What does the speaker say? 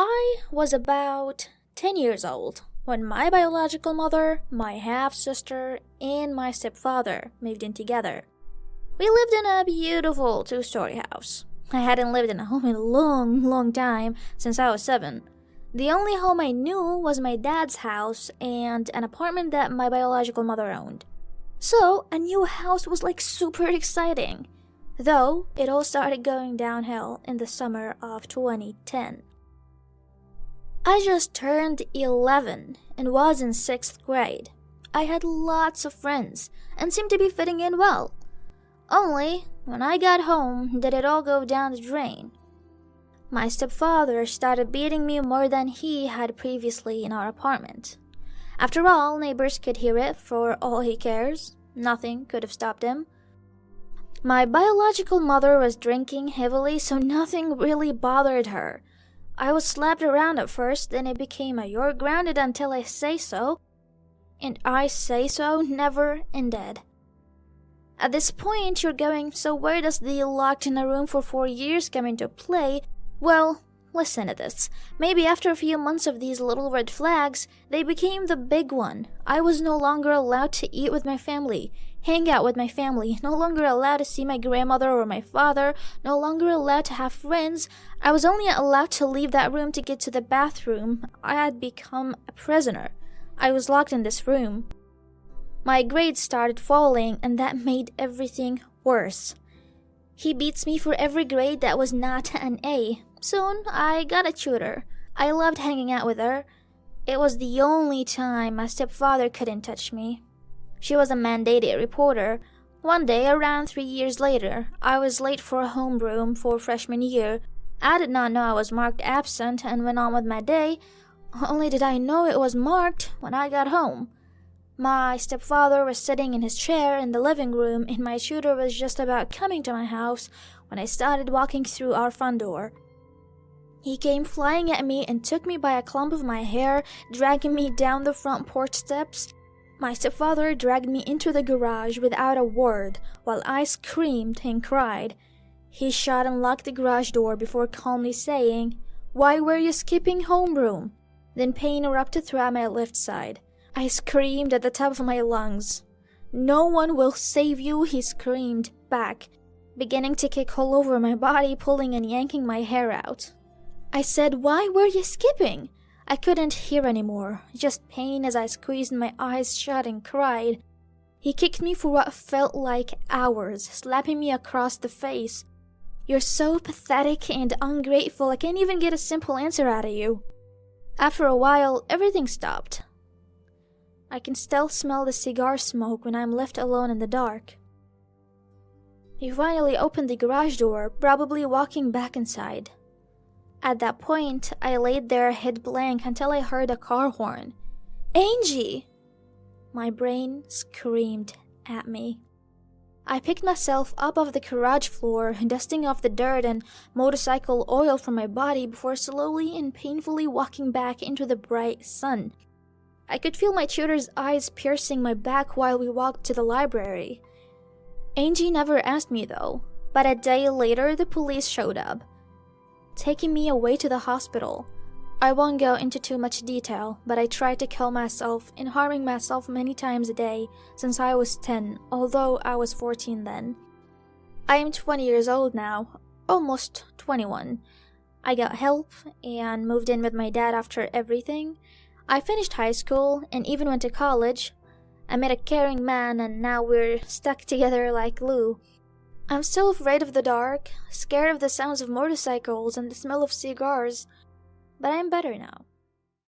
I was about 10 years old when my biological mother, my half sister, and my stepfather moved in together. We lived in a beautiful two-story house. I hadn't lived in a home in a long time since I was 7. The only home I knew was my dad's house and an apartment that my biological mother owned. So, a new house was like super exciting. Though, it all started going downhill in the summer of 2010. I just turned 11 and was in 6th grade. I had lots of friends and seemed to be fitting in well. Only, when I got home, did it all go down the drain. My stepfather started beating me more than he had previously in our apartment. After all, neighbors could hear it for all he cares. Nothing could have stopped him. My biological mother was drinking heavily, so nothing really bothered her. I was slapped around at first, then it became a "you're grounded until I say so," and "I say so" never ended. At this point, you're going, so where does the locked in a room for 4 years come into play? Well, listen to this. Maybe after a few months of these little red flags, they became the big one. I was no longer allowed to eat with my family, hang out with my family, no longer allowed to see my grandmother or my father, no longer allowed to have friends. I was only allowed to leave that room to get to the bathroom. I had become a prisoner. I was locked in this room. My grades started falling, and that made everything worse. He beats me for every grade that was not an A. Soon, I got a tutor. I loved hanging out with her. It was the only time my stepfather couldn't touch me. She was a mandated reporter. One day, around 3 years later, I was late for a homeroom for freshman year. I did not know I was marked absent and went on with my day. Only did I know it was marked when I got home. My stepfather was sitting in his chair in the living room, and my tutor was just about coming to my house when I started walking through our front door. He came flying at me and took me by a clump of my hair, dragging me down the front porch steps. My stepfather dragged me into the garage without a word, while I screamed and cried. He shut and locked the garage door before calmly saying, "Why were you skipping homeroom?" Then pain erupted throughout my left side. I screamed at the top of my lungs. "No one will save you," he screamed back, beginning to kick all over my body, pulling and yanking my hair out. I said, "Why were you skipping?" I couldn't hear anymore, just pain as I squeezed my eyes shut and cried. He kicked me for what felt like hours, slapping me across the face. "You're so pathetic and ungrateful, I can't even get a simple answer out of you." After a while, everything stopped. I can still smell the cigar smoke when I'm left alone in the dark. He finally opened the garage door, probably walking back inside. At that point, I laid there head blank until I heard a car horn. "Angie!" My brain screamed at me. I picked myself up off the garage floor, dusting off the dirt and motorcycle oil from my body before slowly and painfully walking back into the bright sun. I could feel my tutor's eyes piercing my back while we walked to the library. Angie never asked me though, but a day later the police showed up, taking me away to the hospital. I won't go into too much detail, but I tried to kill myself and harming myself many times a day since I was 10, although I was 14 then. I am 20 years old now, almost 21. I got help and moved in with my dad after everything. I finished high school and even went to college. I met a caring man and now we're stuck together like glue. I'm still afraid of the dark, scared of the sounds of motorcycles and the smell of cigars, but I'm better now.